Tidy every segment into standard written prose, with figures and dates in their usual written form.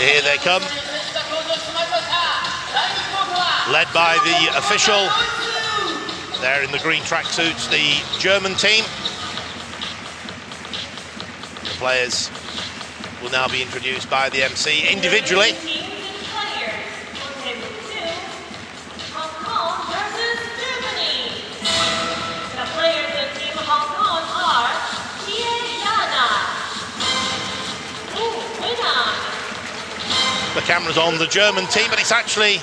here they come. Led by the official. There in the green tracksuits, the German team. The players will now be introduced by the MC individually. The camera's on the German team, but it's actually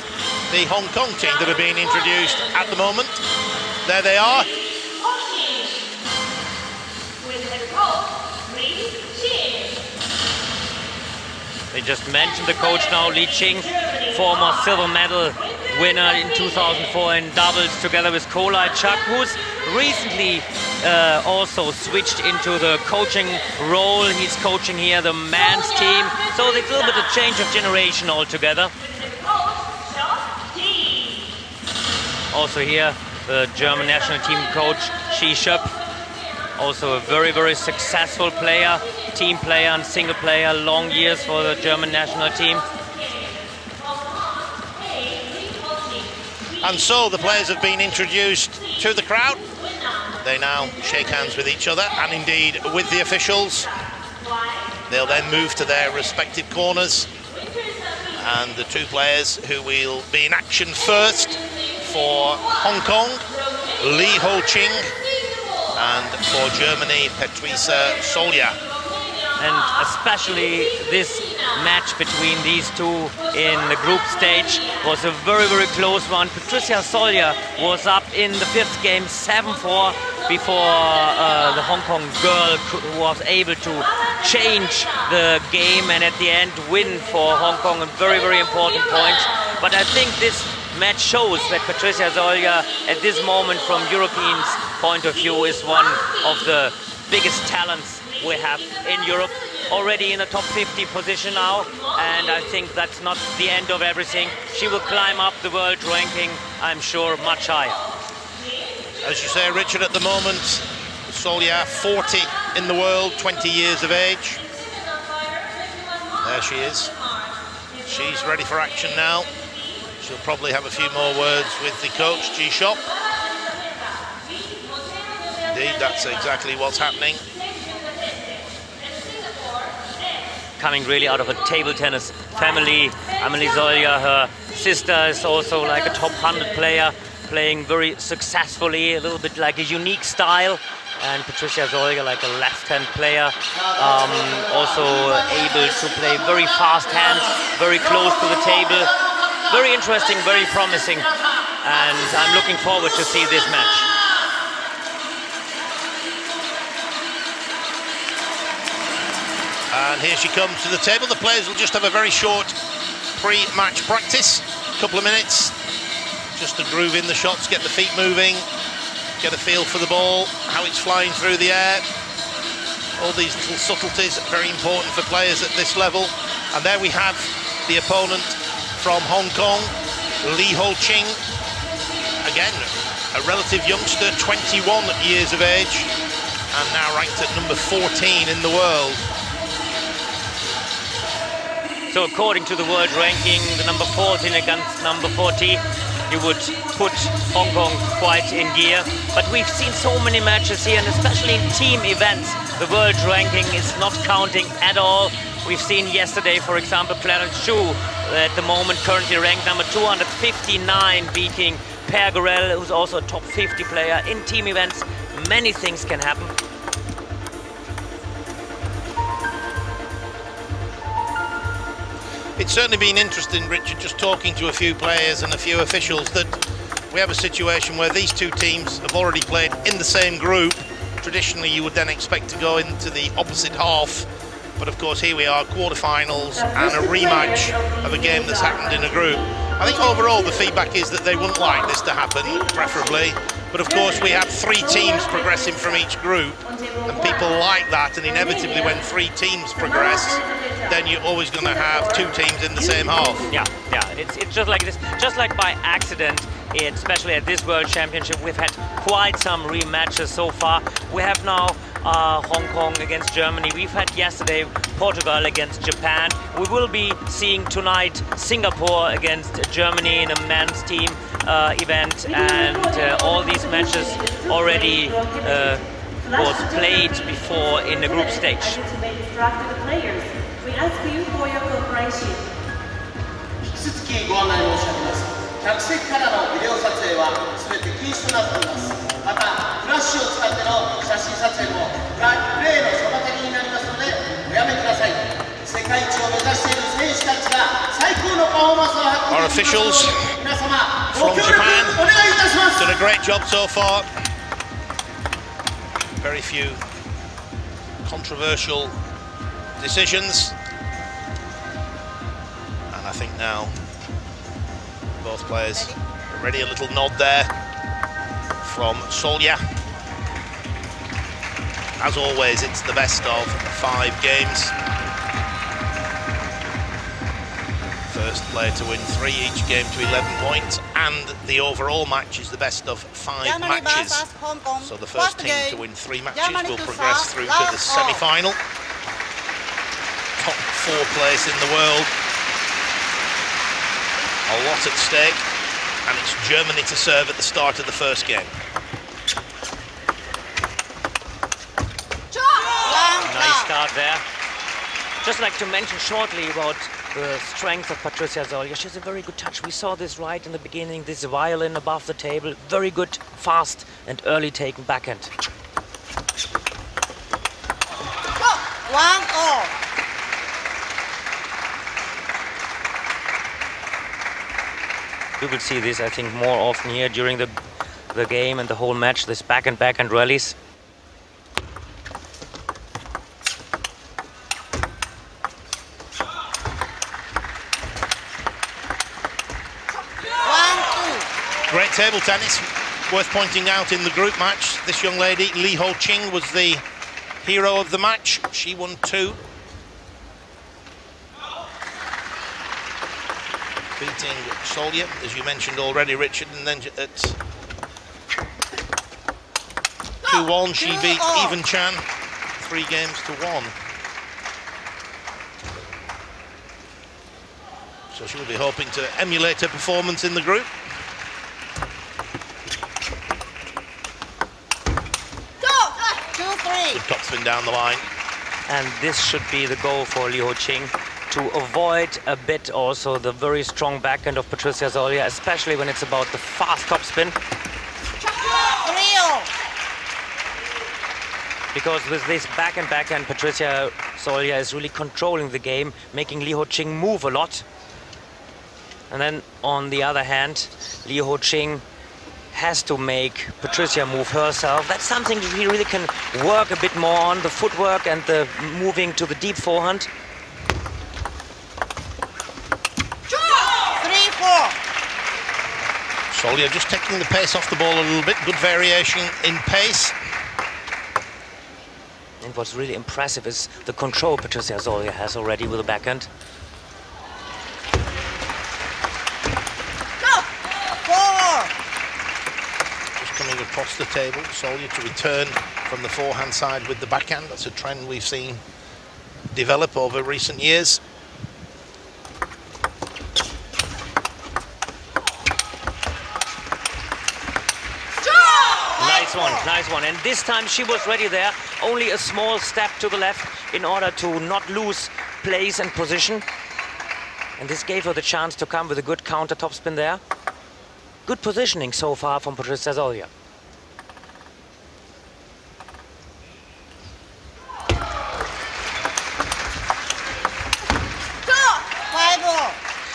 the Hong Kong team that are being introduced at the moment. There they are. They just mentioned the coach now, Li Qing, former silver medal winner in 2004 in doubles together with Kolai Chak, who's recently also switched into the coaching role. He's coaching here the men's team, so it's a little bit of change of generation altogether. Also here, the German national team coach, Xi Shep, also a very, very successful player, team player and single player, long years for the German national team. And so the players have been introduced to the crowd. They now shake hands with each other and indeed with the officials. They'll then move to their respective corners. And the two players who will be in action first for Hong Kong, Li Ho-Ching, and for Germany, Petrisa Solja. And especially this match between these two in the group stage was a very, very close one. Petrisa Solja was up in the fifth game 7-4 before the Hong Kong girl was able to change the game and at the end win for Hong Kong, a very, very important point. But I think this match shows that Petrisa Solja at this moment from Europeans' point of view is one of the biggest talents we have in Europe, already in the top 50 position now, and I think that's not the end of everything. She will climb up the world ranking, I'm sure, much higher. As you say, Richard, at the moment, Solja 40 in the world, 20 years of age. There she is. She's ready for action now. She'll probably have a few more words with the coach, G Shop. Indeed, that's exactly what's happening. Coming really out of a table tennis family. Amelie Solja, her sister, is also like a top 100 player, playing very successfully, a little bit like a unique style. And Petrisa Solja, like a left-hand player, also able to play very fast hands, very close to the table. Very interesting, very promising, and I'm looking forward to see this match. And here she comes to the table. The players will just have a very short pre-match practice, a couple of minutes, just to groove in the shots, get the feet moving, get a feel for the ball, how it's flying through the air. All these little subtleties are very important for players at this level. And there we have the opponent from Hong Kong, Li Ho-Ching. Again, a relative youngster, 21 years of age, and now ranked at number 14 in the world. So according to the world ranking, the number 14 against number 40, you would put Hong Kong quite in gear. But we've seen so many matches here, and especially in team events, the world ranking is not counting at all. We've seen yesterday, for example, Clarence Zhu, at the moment currently ranked number 259, beating Per Gorel, who's also a top 50 player. In team events, many things can happen. It's certainly been interesting, Richard, just talking to a few players and a few officials, that we have a situation where these two teams have already played in the same group. Traditionally, you would then expect to go into the opposite half. But of course, here we are, quarterfinals and a rematch of a game that's happened in a group. I think overall the feedback is that they wouldn't like this to happen, preferably. But of course, we have 3 teams progressing from each group, and people like that. And inevitably, when 3 teams progress, then you're always going to have 2 teams in the same half. Yeah, it's just like this, just like by accident. Especially at this World Championship, we've had quite some rematches so far. We have now Hong Kong against Germany. We've had yesterday Portugal against Japan. We will be seeing tonight Singapore against Germany in a men's team event, and all these matches already was played before in the group stage. We ask you for your cooperation. 引き続きご案内申し上げます。客席からのビデオ撮影は全て禁止となっています。またフラッシュを使っての写真撮影もプレーの妨げになりますのでおやめください。世界一を目指している選手たちが最高のパフォーマンスを発揮できますので皆様ご協力お願いいたします。 Done a great job so far. Very few controversial decisions, and I think now both players are ready. A little nod there from Solya. As always, it's the best of 5 games. First player to win 3, each game to 11 points, and the overall match is the best of 5 matches. So the first team to win 3 matches will progress through to the semi-final. Top 4 place in the world. A lot at stake, and it's Germany to serve at the start of the first game. Nice start there. Just like to mention shortly about the strength of Petrusha Solja. She has a very good touch. We saw this right in the beginning, this violin above the table. Very good, fast and early taken backhand. 1-0. We will see this, I think, more often here during the game and the whole match, this backhand rallies. Great table tennis. Worth pointing out in the group match, this young lady, Li Ho-ching, was the hero of the match. She won 2. Beating Solja, as you mentioned already, Richard, and then at 2-1 she beat Even Chan 3 games to 1. So she'll be hoping to emulate her performance in the group. Good topspin down the line. And this should be the goal for Li Ho-ching, to avoid a bit also the very strong backhand of Petrusha Solja, especially when it's about the fast topspin. Because with this backhand, Petrusha Solja is really controlling the game, making Li Ho-ching move a lot. And then on the other hand, Li Ho-ching has to make Petrusha move herself. That's something that he really can work a bit more on, the footwork and the moving to the deep forehand. 3-4. Solja just taking the pace off the ball a little bit. Good variation in pace. And what's really impressive is the control Petrusha Solja has already with the backhand. Coming across the table, Solja to return from the forehand side with the backhand. That's a trend we've seen develop over recent years. Nice one. And this time she was ready there. Only a small step to the left in order to not lose place and position. And this gave her the chance to come with a good counter topspin there. Good positioning so far from Petrusha Solja.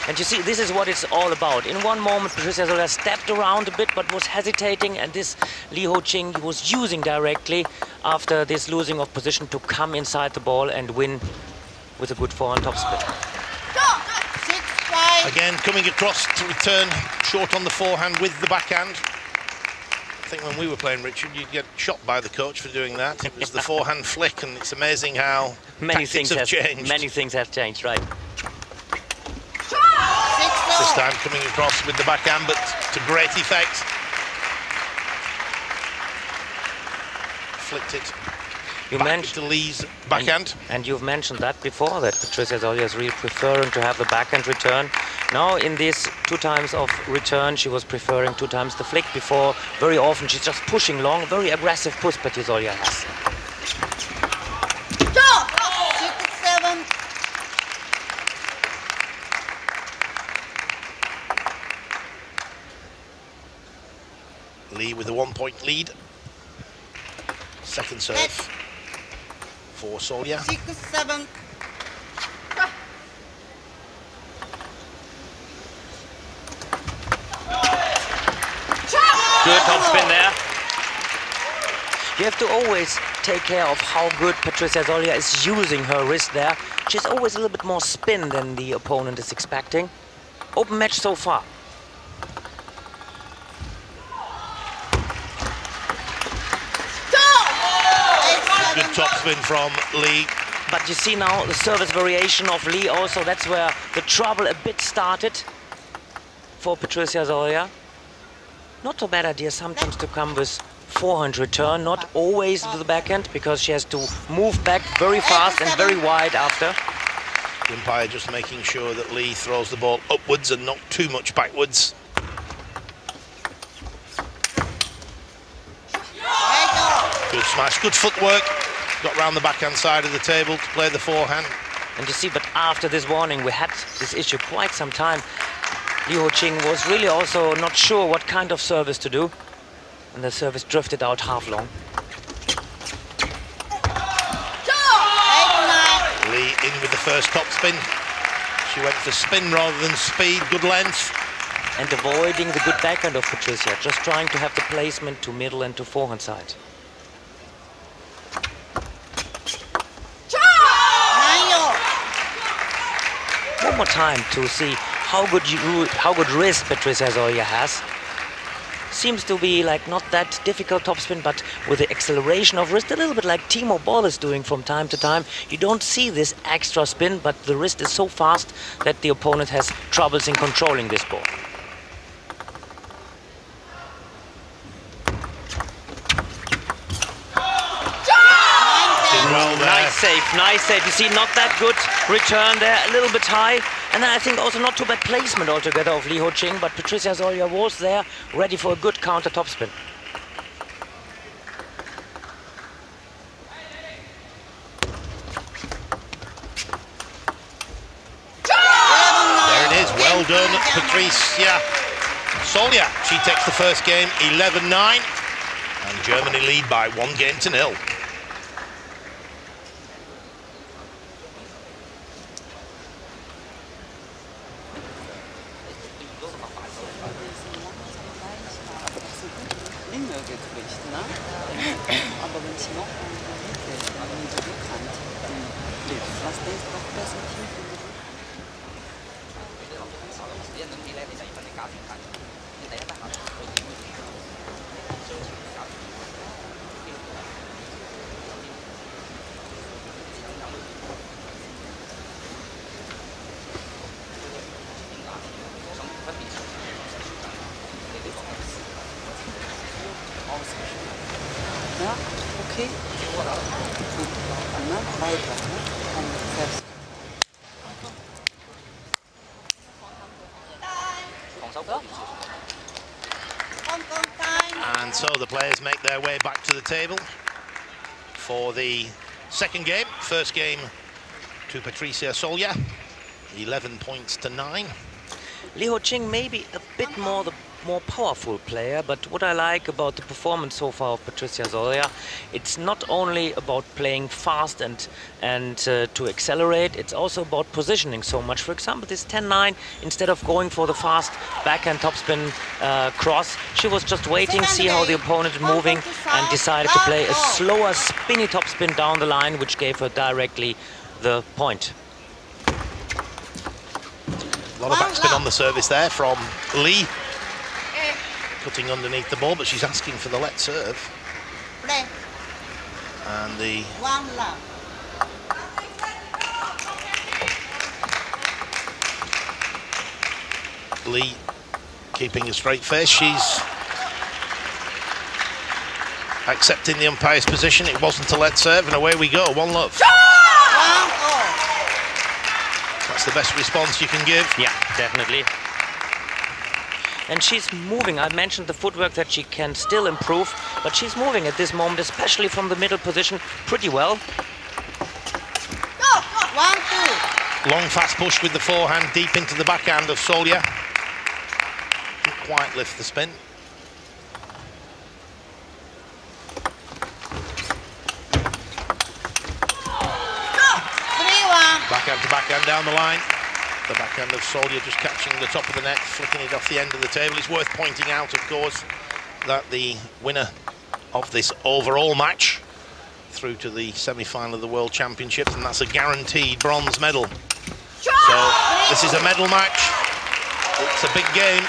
And you see, this is what it's all about. In one moment, Petrusha Solja stepped around a bit, but was hesitating, and this Li Ho-ching was using directly after this losing of position to come inside the ball and win with a good forehand topspin. Again, coming across to return short on the forehand with the backhand. I think when we were playing, Richard, you'd get shot by the coach for doing that. It was the forehand flick, and it's amazing how many things have changed. Many things have changed, right? This time coming across with the backhand, but to great effect. Flicked it. You back mentioned to Lee's backhand. and you've mentioned that before, that Petrisa Zolja is really preferring to have the backhand return. Now in these 2 times of return, she was preferring 2 times the flick. Before, very often she's just pushing long, very aggressive push Petrisa Zolja has. Lee with a 1-point lead. Second serve for Zolja. 6-7. Good topspin there. You have to always take care of how good Petrisa Zolja is using her wrist there. She's always a little bit more spin than the opponent is expecting. Open match so far. Good topspin from Lee. But you see now the service variation of Lee also. That's where the trouble a bit started for Petrisa Zolja. Not a bad idea sometimes to come with forehand return, not always with the backhand, because she has to move back very fast and very wide after. The umpire just making sure that Lee throws the ball upwards and not too much backwards. Good smash, good footwork. Got round the backhand side of the table to play the forehand. And you see, but after this warning, we had this issue quite some time. Li Ho-ching was really also not sure what kind of service to do. And the service drifted out half long. Lee in with the first topspin. She went for spin rather than speed, good length. And avoiding the good backhand of Petrisa, just trying to have the placement to middle and to forehand side. One more time to see how good wrist Petrisa Zolja has. Seems to be like not that difficult topspin, but with the acceleration of wrist, a little bit like Timo Boll is doing from time to time. You don't see this extra spin, but the wrist is so fast that the opponent has troubles in controlling this ball. Well there. Nice save. You see, not that good return there, a little bit high. And then I think also not too bad placement altogether of Li Ho-ching, but Petrisa Zolja was there, ready for a good counter topspin. There it is, well done, Petrisa Zolja. She takes the first game 11-9, and Germany lead by 1-0. Ja, okay. Gut, dann weiter. Selbst. And so the players make their way back to the table for the second game. First game to Petrisa Zolja, 11 points to 9. Li Ho-ching maybe a bit more powerful player, but what I like about the performance so far of Petrisa Zolja, it's not only about playing fast and to accelerate, it's also about positioning so much. For example, this 10-9, instead of going for the fast backhand topspin cross, she was just waiting, see how the opponent is moving, and decided to play a slower spinny topspin down the line, which gave her directly the point. A lot of backspin on the service there from Lee. Cutting underneath the ball, but she's asking for the let serve. And the One love. Lee keeping a straight face. She's accepting the umpire's position. It wasn't a let serve, and away we go. 1-love. That's the best response you can give. Yeah, definitely. And she's moving. I mentioned the footwork that she can still improve, but she's moving at this moment, especially from the middle position, pretty well. 1-2. Long fast push with the forehand deep into the backhand of Solja. Didn't quite lift the spin. Backhand to backhand down the line. The backhand of Solja just catching the top of the net, flicking it off the end of the table. It's worth pointing out, of course, that the winner of this overall match through to the semi-final of the World Championships, and that's a guaranteed bronze medal. So this is a medal match. It's a big game.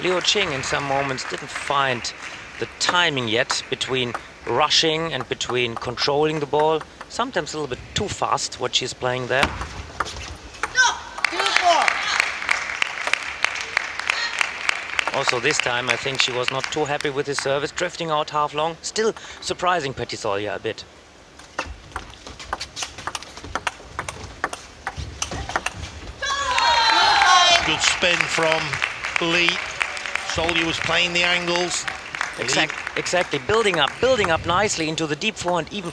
Liu Qing in some moments didn't find the timing yet between rushing and between controlling the ball. Sometimes a little bit too fast what she's playing there. 2-4. Also this time I think she was not too happy with his service, drifting out half long, still surprising Solja a bit. Good spin from Lee. Solja was playing the angles. Exactly, building up nicely into the deep forehand, even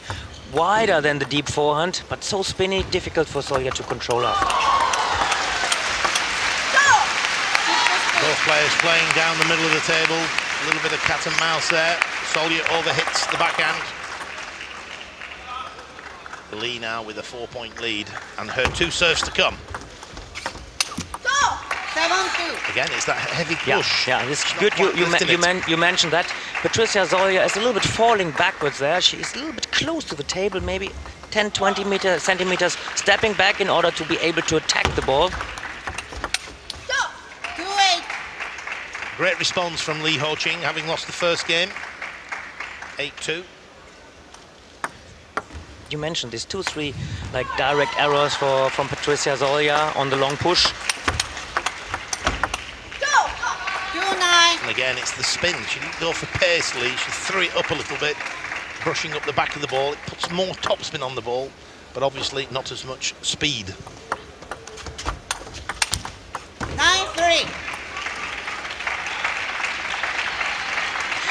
wider than the deep forehand, but so spinny, difficult for Solja to control after. Both players playing down the middle of the table. A little bit of cat and mouse there. Solja overhits the backhand. Lee now with a 4-point lead, and her 2 serves to come. 7-2. Again, it's that heavy push. Yeah, it's good. You mentioned that. Patricia Solja is a little bit falling backwards there. She is a little bit close to the table, maybe 10-20 centimeters, stepping back in order to be able to attack the ball. 2-8. Great response from Lee Ho-Ching, having lost the first game. 8-2. You mentioned these 2-3 like direct errors from Patricia Solja on the long push. 2-9. And again, it's the spin. She didn't go for pace, Lee. She threw it up a little bit, brushing up the back of the ball. It puts more topspin on the ball, but obviously not as much speed. 9-3.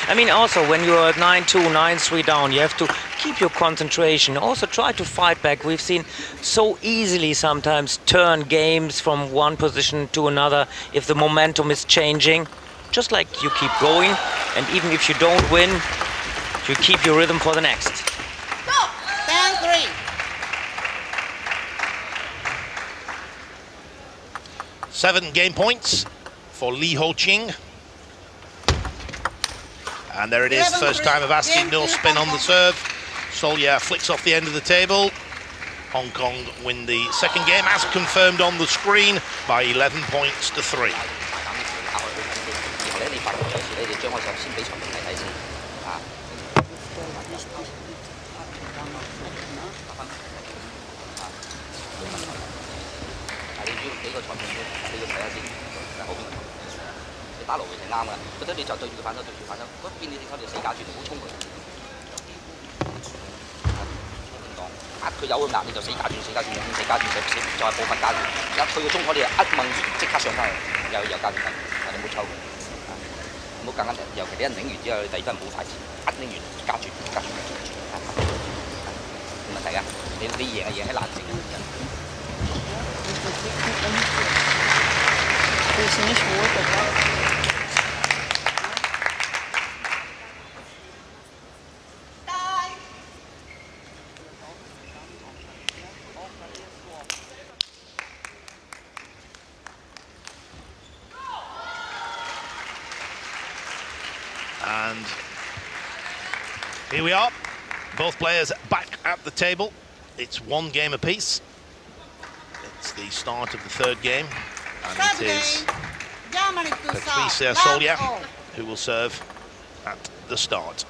I mean, also when you're at 9-2, 9-3 down, you have to keep your concentration. Also try to fight back. We've seen so easily sometimes turn games from one position to another if the momentum is changing. Just like you keep going, and even if you don't win, you keep your rhythm for the next. 10-3. 7 game points for Lee Ho-Ching. And there it is, first time of asking, no spin on the serve. Solja flicks off the end of the table. Hong Kong win the second game, as confirmed on the screen, by 11 points to 3. And here we are, both players back at the table. It's 1 game apiece. It's the start of the 3rd game, and it is Petricia Solja who will serve at the start.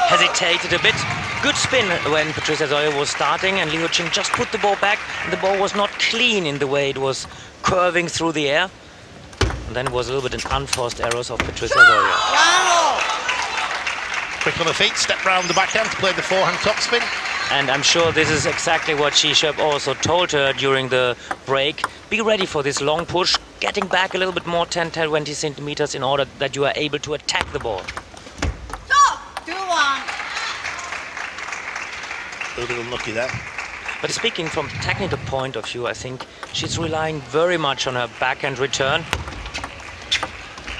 Hesitated a bit, good spin when Petrisa Solja was starting, and Li Huqing just put the ball back, and the ball was not clean in the way it was curving through the air. And then it was a little bit an unforced errors of Petrisa Solja. Quick on the feet, step round the backhand to play the forehand topspin. And I'm sure this is exactly what Shishab also told her during the break. Be ready for this long push, getting back a little bit more, 10-20 centimeters, in order that you are able to attack the ball. 2-1. A little bit unlucky there. But speaking from a technical point of view, I think she's relying very much on her backhand return.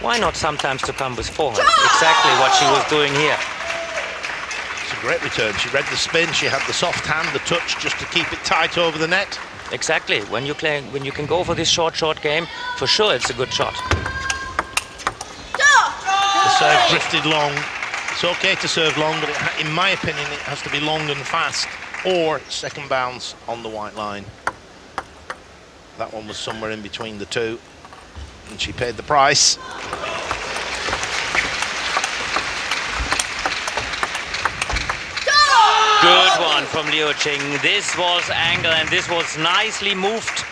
Why not sometimes to come with forehand? Exactly what she was doing here. It's a great return. She read the spin, she had the soft hand, the touch, just to keep it tight over the net. Exactly. When you can go for this short game, for sure it's a good shot. The serve drifted long. It's okay to serve long, but in my opinion, it has to be long and fast, or second bounce on the white line. That one was somewhere in between the two, and she paid the price. Good one from Li Huqing. This was angle, and this was nicely moved.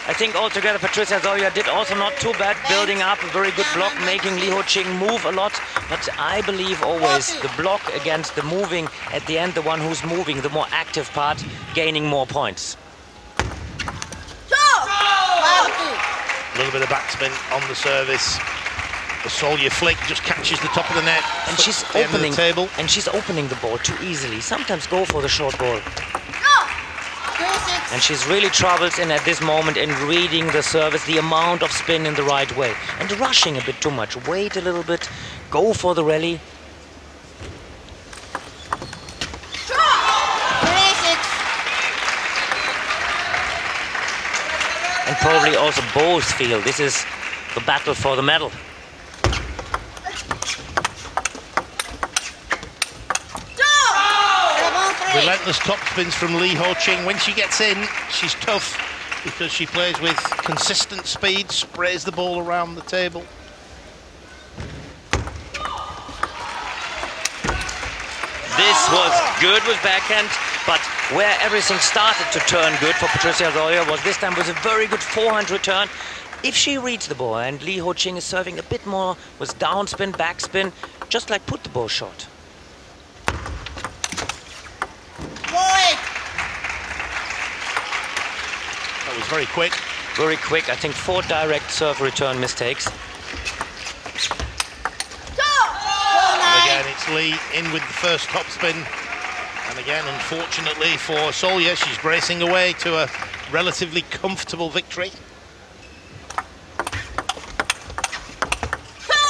I think altogether Petrisa Solja did also not too bad, building up a very good block, making Li Huqing move a lot. But I believe always the block against the moving, at the end the one who's moving, the more active part, gaining more points. A little bit of backspin on the service. The Solja flick just catches the top of the net. And she's opening the table. And she's opening the ball too easily. Sometimes go for the short ball. And she's really troubles in at this moment in reading the service, the amount of spin in the right way, and rushing a bit too much. Wait a little bit, go for the rally. And probably also both feel this is the battle for the medal. Relentless top spins from Li Huqing. When she gets in, she's tough because she plays with consistent speed, sprays the ball around the table. This was good with backhand, but where everything started to turn good for Petrisa Solja was this time with a very good forehand return. If she reads the ball, and Li Huqing is serving a bit more with downspin, backspin, just like put the ball short. That was very quick. Very quick. I think 4 direct serve return mistakes. And again, it's Li in with the first topspin. And again, unfortunately for Solja, she's racing away to a relatively comfortable victory.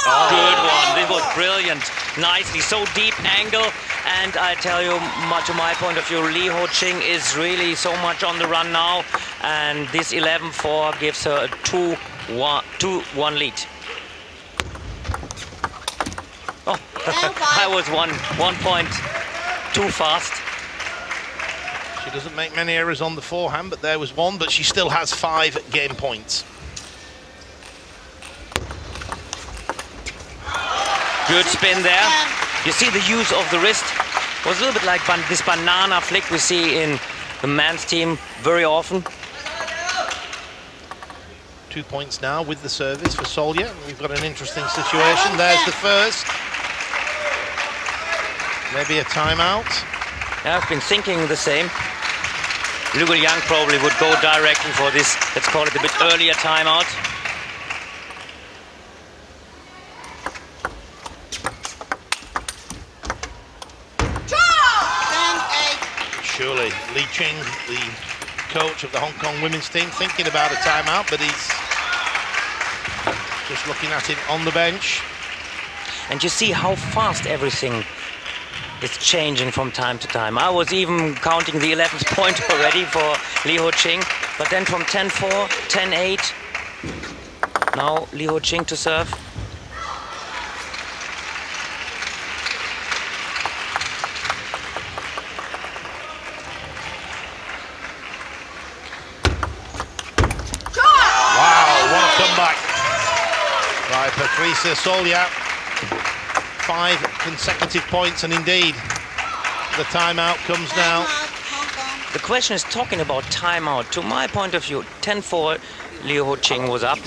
Oh. Good one. This was brilliant. Nicely. So deep angle. And I tell you, to my point of view, Li Huqing is really so much on the run now. And this 11-4 gives her a 2-1 lead. Oh, I was one point too fast. She doesn't make many errors on the forehand, but there was one, but she still has 5 game points. Good spin there. You see the use of the wrist was a little bit like this banana flick we see in the men's team very often. 2 points now with the service for Solja. We've got an interesting situation. There's the first. Maybe a timeout. Yeah, I've been thinking the same. Liu Yang probably would go directly for this, let's call it a bit earlier timeout. Surely Li Ching, the coach of the Hong Kong women's team, thinking about a timeout, but he's just looking at him on the bench. And you see how fast everything is changing from time to time. I was even counting the 11th point already for Li Huqing, but then from 10-4, 10-8, now Li Huqing to serve. By Petrisa Solja, 5 consecutive points, and indeed The timeout comes now. The question is talking about timeout. To my point of view, 10-4, Liu Ho-Ching was up.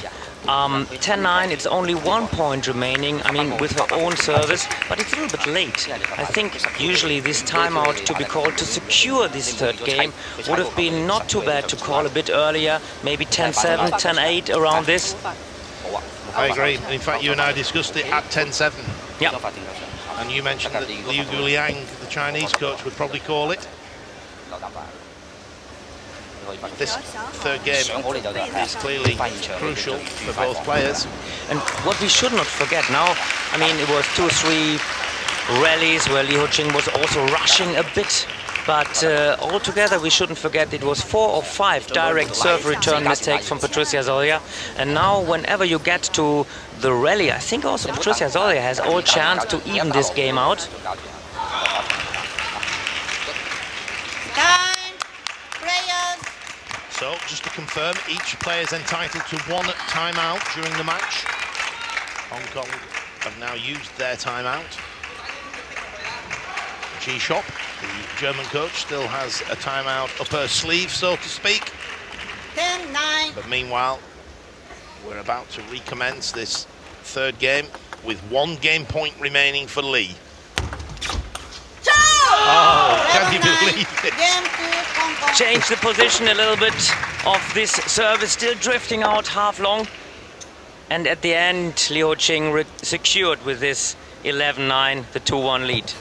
10-9, it's only 1 point remaining, I mean, with her own service, but it's a little bit late. I think usually this timeout to be called to secure this third game would have been not too bad to call a bit earlier, maybe 10-7, 10-8, around this. I agree. In fact, you and I discussed it at 10-7. Yeah. And you mentioned that Liu Guliang, the Chinese coach, would probably call it. This third game is clearly crucial for both players. And what we should not forget now, I mean, it was 2-3 rallies where Liu Ho-Ching was also rushing a bit, but altogether we shouldn't forget it was 4 or 5 direct serve return mistakes from Petrusha Zolja. And now whenever you get to the rally, I think also Petrusha Zolja has all chance to even this game out. So, just to confirm, each player is entitled to 1 timeout during the match. Hong Kong have now used their timeout. G-Shop, the German coach, still has a timeout up her sleeve, so to speak. 10-9. But meanwhile, we're about to recommence this third game with 1 game point remaining for Lee. Oh, can you believe it? Change the position a little bit of this service, still drifting out half long. And at the end, Liu Ho-Ching secured with this 11-9, the 2-1 lead.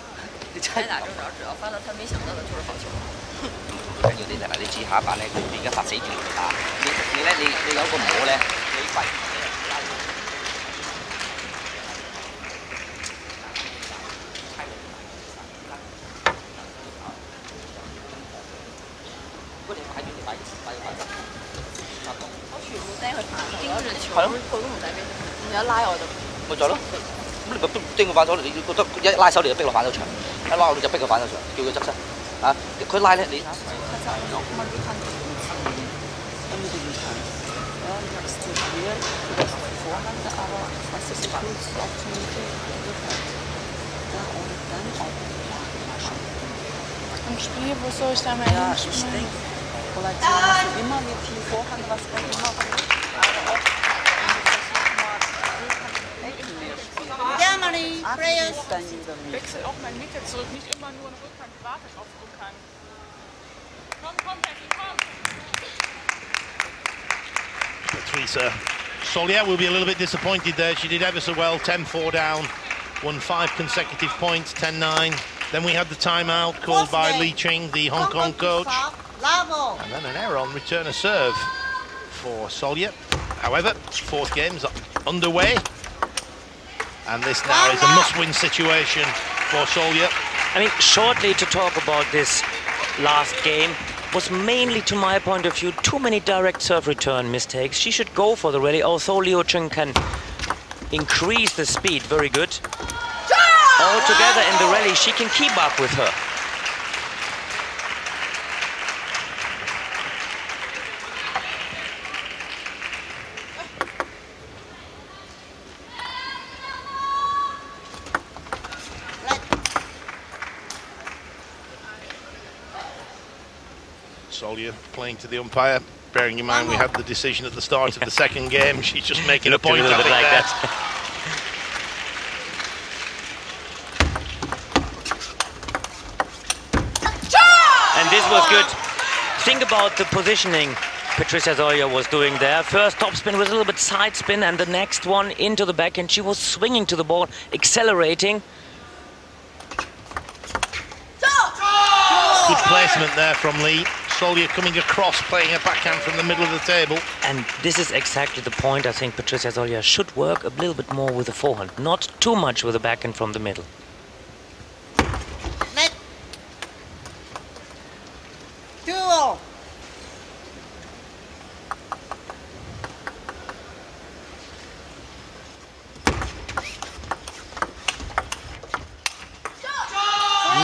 Im Spiel, wo soll ich da mal hinspielen? Immer mit viel Vorhand, was man immer Germany, players. Wechsel auch mal Mitte zurück, nicht immer nur einen Rückhand, wartet auf Rückhand. Komm, Becky, komm! Petrisa Zolja will be a little bit disappointed there. She did ever so well, 10-4 down, won 5 consecutive points, 10-9. Then we had the timeout called by Li Ching, the Hong Kong coach. And then an error on return of serve for Zolja. However, 4th game's underway. And this now is a must-win situation for Zolja. I mean, shortly to talk about this last game was mainly, to my point of view, too many direct serve return mistakes. She should go for the rally, although Liu Ho-Ching can increase the speed very good. Altogether in the rally, she can keep up with her. Zolja playing to the umpire. Bearing in mind we had the decision at the start of the second game. She's just making a point, a little bit like that. And this was good. Think about the positioning Petrusha Zolja was doing there. First topspin was a little bit side spin, and the next one into the backhand. She was swinging to the ball, accelerating. Good placement there from Lee. Zolja coming across, playing a backhand from the middle of the table. And this is exactly the point. I think Petrusha Zolja should work a little bit more with the forehand, not too much with the backhand from the middle.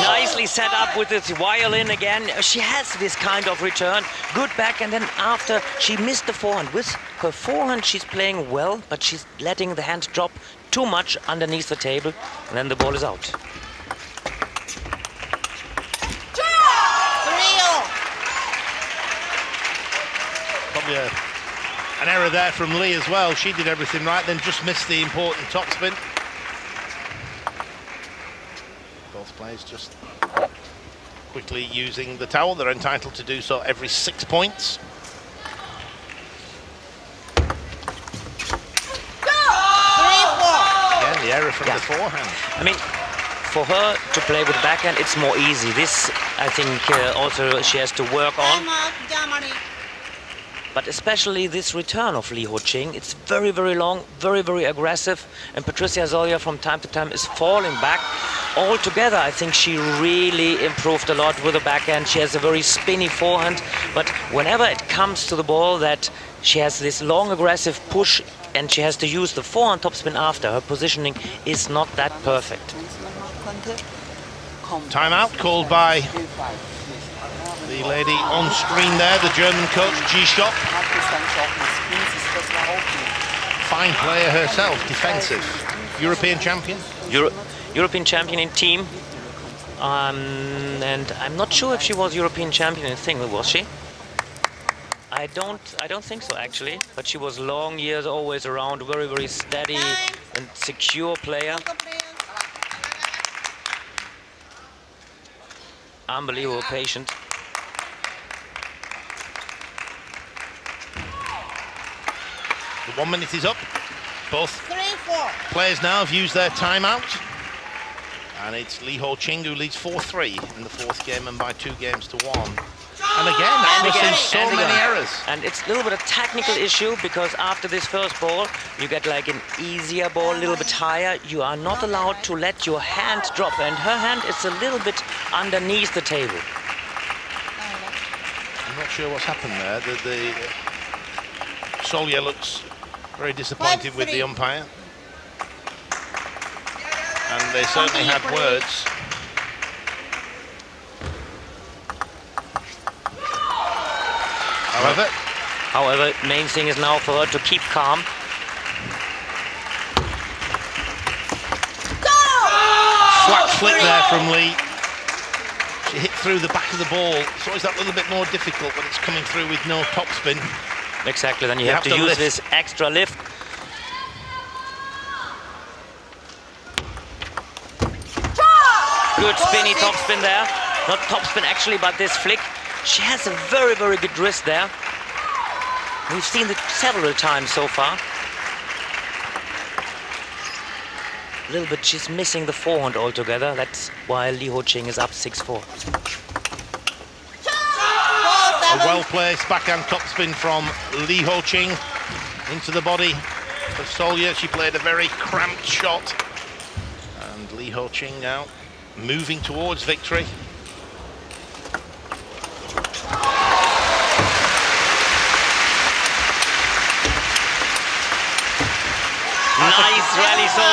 Nicely set up with this violin again. She has this kind of return. Good back, and then after she missed the forehand. With her forehand she's playing well, but she's letting the hand drop too much underneath the table, and then the ball is out. Yeah. An error there from Lee as well. She did everything right, then just missed the important topspin. Both players just quickly using the towel. They're entitled to do so every 6 points. Again, the error from the forehand. I mean, for her to play with backhand, it's more easy. This, I think, also she has to work on. Time out, Germany. But especially this return of Li Ho-ching, it's very, very long, very, very aggressive. And Petrussia Zolja from time to time is falling back. Altogether, I think she really improved a lot with the backhand. She has a very spinny forehand. But whenever it comes to the ball that she has this long, aggressive push and she has to use the forehand topspin after, her positioning is not that perfect. Timeout called by the lady on screen there, the German coach, G-Shop. Fine player herself, defensive. European champion? European champion in team. And I'm not sure if she was European champion in single, was she? I don't think so, actually. But she was long years always around, very, very steady and secure player. Unbelievable patient. The 1 minute is up. Both players now have used their timeout. And it's Li Ho-ching who leads 4-3 in the fourth game and by 2 games to 1. And again, Anderson, so many errors. And it's a little bit of technical issue because after this first ball, you get like an easier ball, a little bit higher. You are not allowed to let your hand drop. And her hand is a little bit underneath the table. I'm not sure what's happened there. Solja looks very disappointed with the umpire. And they certainly had words. However, main thing is now for her to keep calm. Flat flip there from Lee. She hit through the back of the ball. It's always that little bit more difficult when it's coming through with no topspin. Exactly, then you have to use this extra lift. Good spinny topspin there. Not topspin actually, but this flick. She has a very, very good wrist there. We've seen it several times so far. A little bit, she's missing the forehand altogether. That's why Li Ho-ching is up 6-4. A well-placed backhand topspin from Li Ho-ching into the body of Solja. She played a very cramped shot. And Li Ho-ching now moving towards victory. Nice rally, so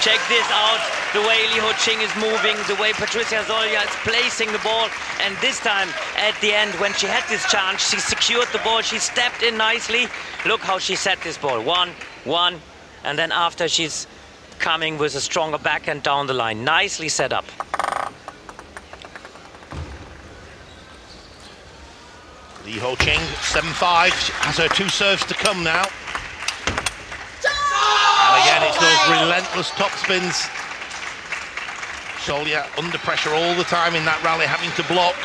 check this out, the way Li Ho-ching is moving, the way Petrussia Zolja is placing the ball, and this time at the end when she had this chance, she secured the ball, she stepped in nicely. Look how she set this ball, 1-1, and then after she's coming with a stronger backhand down the line, nicely set up. Li Ho-ching, 7-5, has her 2 serves to come now. Again, it's those relentless topspins. Solja under pressure all the time in that rally, having to block.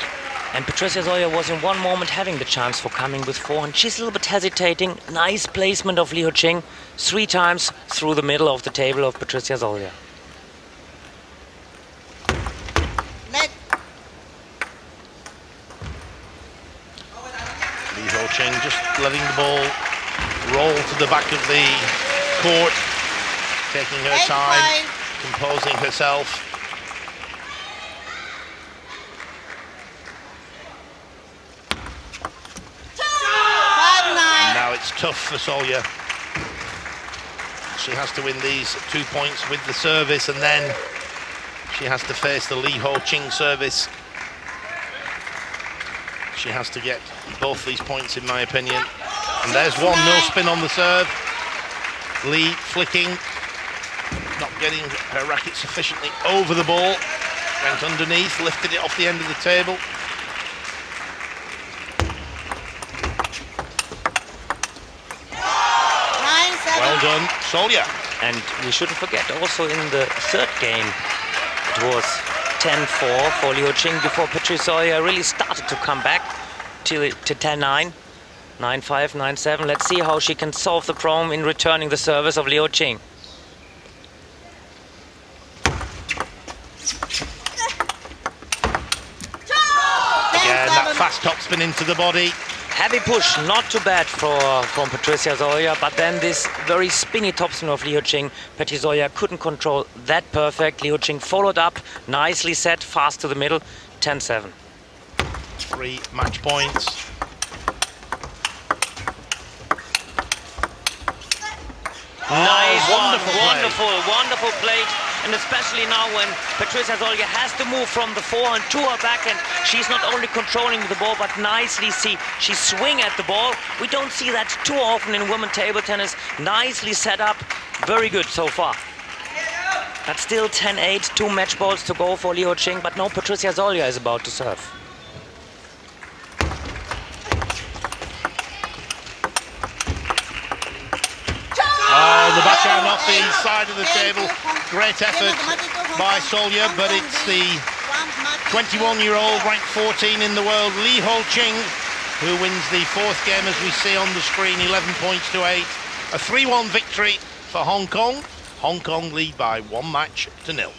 And Petrussia Zolja was in one moment having the chance for coming with forehand. She's a little bit hesitating. Nice placement of Li Ho-ching. 3 times through the middle of the table of Petrussia Zolja. Li Ho-ching just letting the ball roll to the back of the court. Taking her time, composing herself. And now it's tough for Solja. She has to win these 2 points with the service, and then she has to face the Li Ho-ching service. She has to get both these points, in my opinion. And there's one, no spin on the serve. Lee flicking. Not getting her racket sufficiently over the ball. Went underneath, lifted it off the end of the table. Well done, Solya. And we shouldn't forget, also in the third game, it was 10-4 for Liu Qing before Petrusha really started to come back to 10-9, 9-5, 9-7. Let's see how she can solve the problem in returning the service of Liu Qing. Again, that fast topspin into the body. Heavy push, not too bad from Petrusha Solya, but then this very spinny topspin of Liu Qing. Petrusha couldn't control that perfect. Liu Qing followed up, nicely set, fast to the middle, 10-7. 3 match points. Nice wonderful wonderful plate. And especially now when Petrusha Solya has to move from the forehand to her backhand, she's not only controlling the ball, but nicely she swing at the ball. We don't see that too often in women's table tennis. Nicely set up, very good so far. But still 10-8, 2 match balls to go for Liu Qing, but now Petrusha Solya is about to serve. Oh, the backhand off the side of the table. Great effort by Solya, but it's the 21-year-old, ranked 14 in the world, Li Ho-Qing, who wins the 4th game, as we see on the screen, 11 points to 8. A 3-1 victory for Hong Kong. Hong Kong lead by 1 match to 0.